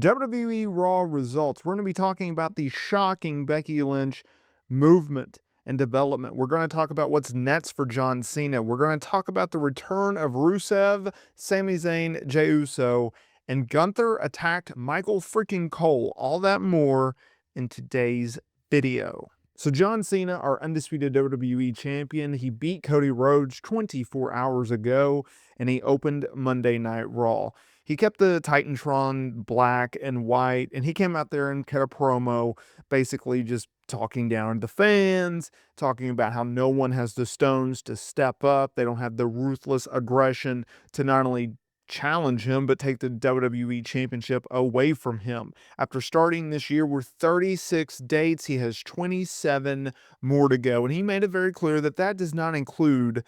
WWE Raw results. We're going to be talking about the shocking Becky Lynch movement and development. We're going to talk about what's next for John Cena. We're going to talk about the return of Rusev, Sami Zayn, Jey Uso, and Gunther attacked Michael freaking Cole. All that more in today's video. So John Cena, our undisputed WWE champion, he beat Cody Rhodes 24 hours ago, and he opened Monday Night Raw. He kept the Titantron black and white, and he came out there and cut a promo, basically just talking down to the fans, talking about how no one has the stones to step up. They don't have the ruthless aggression to not only challenge him, but take the WWE Championship away from him. After starting this year with 36 dates, he has 27 more to go, and he made it very clear that that does not include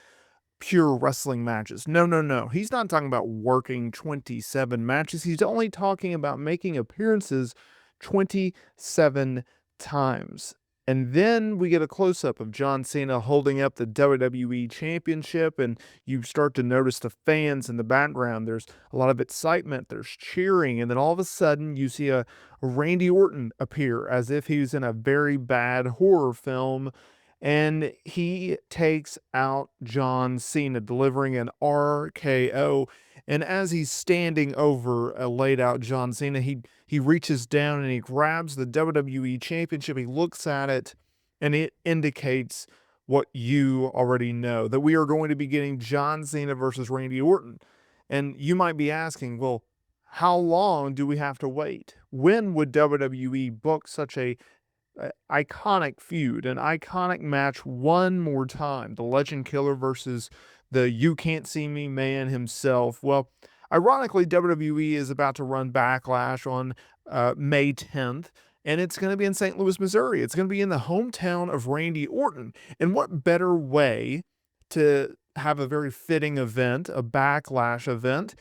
pure wrestling matches. No. He's not talking about working 27 matches. He's only talking about making appearances 27 times. And then we get a close-up of John Cena holding up the WWE Championship, and you start to notice the fans in the background. There's a lot of excitement. There's cheering. And then all of a sudden, you see a Randy Orton appear as if he was in a very bad horror film, and he takes out John Cena, delivering an RKO. And as he's standing over a laid-out John Cena, he reaches down and he grabs the WWE Championship. He looks at it, and it indicates what you already know, that we are going to be getting John Cena versus Randy Orton. And you might be asking, well, how long do we have to wait? When would WWE book such a iconic feud, an iconic match one more time? The Legend Killer versus the You Can't See Me man himself. Well, ironically, WWE is about to run Backlash on May 10th, and it's going to be in St. Louis, Missouri. It's going to be in the hometown of Randy Orton. And what better way to have a very fitting event, a Backlash event,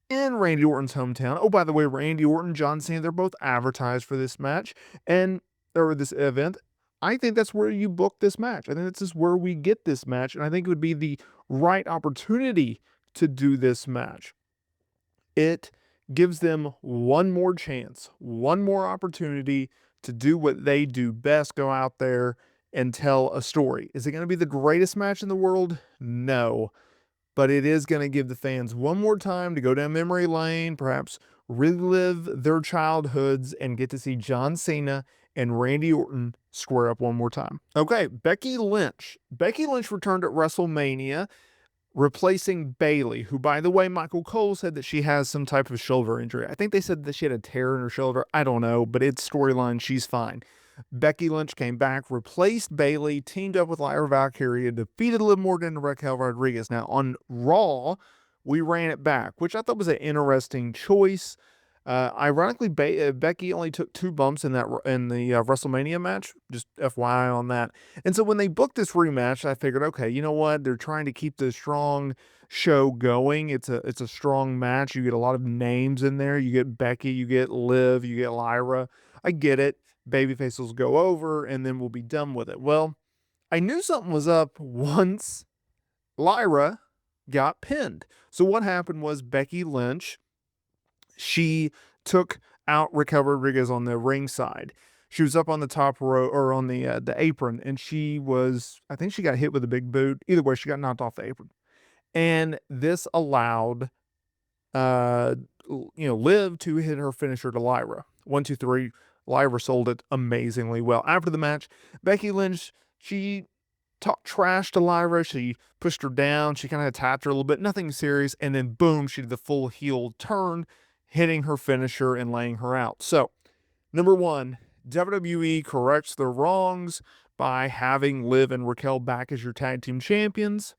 in Randy Orton's hometown? Oh, by the way, Randy Orton, John Cena, they're both advertised for this match, or this event. I think that's where you book this match. I think this is where we get this match, and I think it would be the right opportunity to do this match. It gives them one more chance, one more opportunity to do what they do best, go out there and tell a story. Is it going to be the greatest match in the world? No. But it is going to give the fans one more time to go down memory lane, perhaps relive their childhoods, and get to see John Cena and Randy Orton square up one more time. Okay, Becky Lynch. Becky Lynch returned at WrestleMania, replacing Bayley, who, by the way, Michael Cole said that she has some type of shoulder injury. I think they said that she had a tear in her shoulder. I don't know, but it's storyline. She's fine. Becky Lynch came back, replaced Bayley, teamed up with Lyra Valkyria, defeated Liv Morgan and Raquel Rodriguez. Now, on Raw, we ran it back, which I thought was an interesting choice. Ironically, Becky only took 2 bumps in the WrestleMania match. Just FYI on that. And so when they booked this rematch, I figured, okay, you know what? They're trying to keep the strong show going. It's a strong match. You get a lot of names in there. You get Becky, you get Liv, you get Lyra. I get it. Babyface will go over, and then we'll be done with it. Well, I knew something was up once Lyra got pinned. So what happened was Becky Lynch, she took out Raquel Rodriguez on the ringside. She was up on the top row, or on the apron, and I think she got hit with a big boot. Either way, she got knocked off the apron. And this allowed, Liv to hit her finisher to Lyra. 1, 2, 3. Lyra sold it amazingly well. After the match, Becky Lynch, she talked trash to Lyra. She pushed her down. She kind of attacked her a little bit. Nothing serious. And then, boom, she did the full heel turn, hitting her finisher and laying her out. So, number one, WWE corrects their wrongs by having Liv and Raquel back as your tag team champions.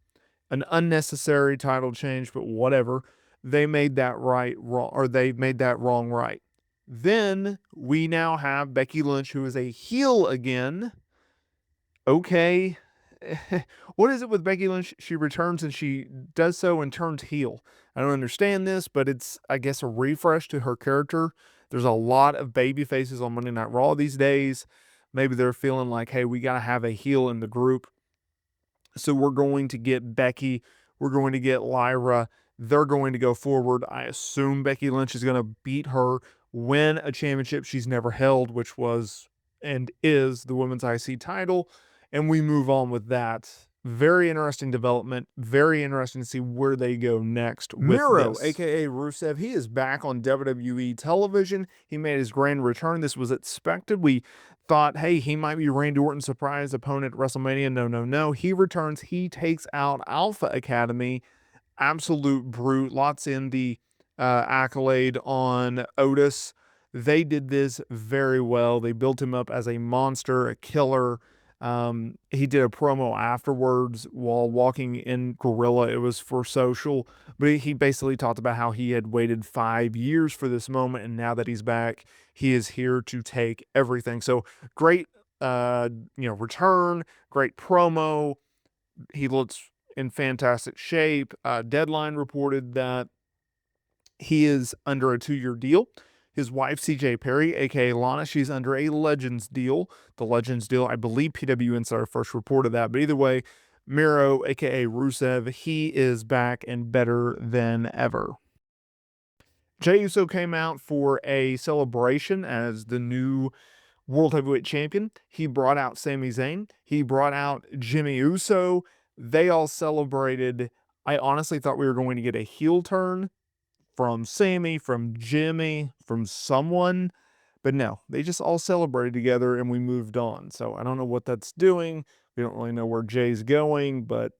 An unnecessary title change, but whatever. They made that they made that wrong right. Then we now have Becky Lynch, who is a heel again. Okay. What is it with Becky Lynch? She returns and she does so and turns heel. I don't understand this, but it's, I guess, a refresh to her character. There's a lot of baby faces on Monday Night Raw these days. Maybe they're feeling like, hey, we got to have a heel in the group. So we're going to get Becky. We're going to get Lyra. They're going to go forward. I assume Becky Lynch is going to beat her win a championship she's never held, which was and is the women's IC title, and we move on with that. Very interesting development. Very interesting to see where they go next with Miro, this. aka Rusev, he is back on WWE television. He made his grand return. This was expected. We thought, hey, he might be Randy Orton's surprise opponent at WrestleMania. No, no, no. He returns. He takes out Alpha Academy. Absolute brute. Lots in the accolade on Otis. They did this very well. They built him up as a monster, a killer. He did a promo afterwards while walking in Gorilla. It was for social, but he basically talked about how he had waited 5 years for this moment, and now that he's back, he is here to take everything. So great, return, great promo. He looks in fantastic shape. Deadline reported that he is under a 2-year deal. His wife, CJ Perry, aka Lana, she's under a Legends deal. The Legends deal, I believe PW Insider first reported that. But either way, Miro, aka Rusev, he is back and better than ever. Jey Uso came out for a celebration as the new World Heavyweight Champion. He brought out Sami Zayn. He brought out Jimmy Uso. They all celebrated. I honestly thought we were going to get a heel turn from Sammy, from Jimmy, from someone. But no, they just all celebrated together and we moved on. So I don't know what that's doing. We don't really know where Jay's going, but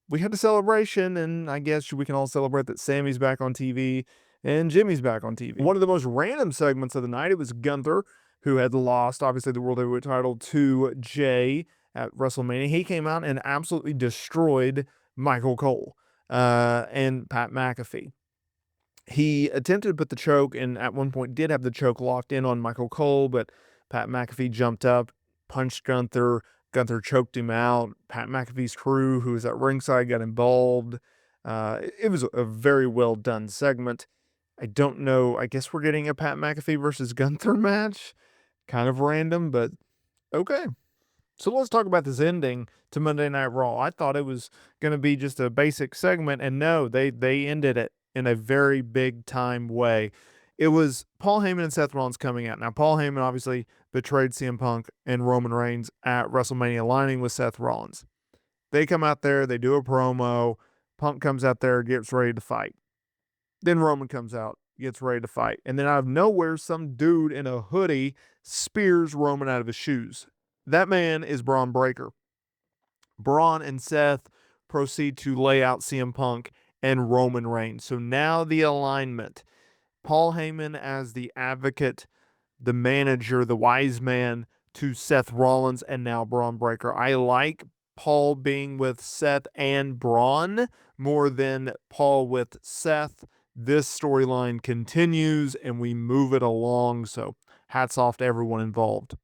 we had a celebration, and I guess we can all celebrate that Sammy's back on TV and Jimmy's back on TV. One of the most random segments of the night, it was Gunther, who had lost, obviously, the World Heavyweight title to Jay at WrestleMania. He came out and absolutely destroyed Michael Cole and Pat McAfee. He attempted to put the choke, and at one point did have the choke locked in on Michael Cole, but Pat McAfee jumped up, punched Gunther. Gunther choked him out. Pat McAfee's crew, who was at ringside, got involved. It was a very well done segment. I don't know. I guess we're getting a Pat McAfee versus Gunther match. Kind of random, but okay. So let's talk about this ending to Monday Night Raw. I thought it was going to be just a basic segment, and no, they ended it in a very big time way. It was Paul Heyman and Seth Rollins coming out. Now, Paul Heyman obviously betrayed CM Punk and Roman Reigns at WrestleMania, aligning with Seth Rollins. They come out there, they do a promo. Punk comes out there, gets ready to fight. Then Roman comes out, gets ready to fight. And then out of nowhere, some dude in a hoodie spears Roman out of his shoes. That man is Braun Breaker. Braun and Seth proceed to lay out CM Punk and Roman Reigns. So now the alignment. Paul Heyman as the advocate, the manager, the wise man to Seth Rollins, and now Braun Breaker. I like Paul being with Seth and Braun more than Paul with Seth. This storyline continues and we move it along. So hats off to everyone involved.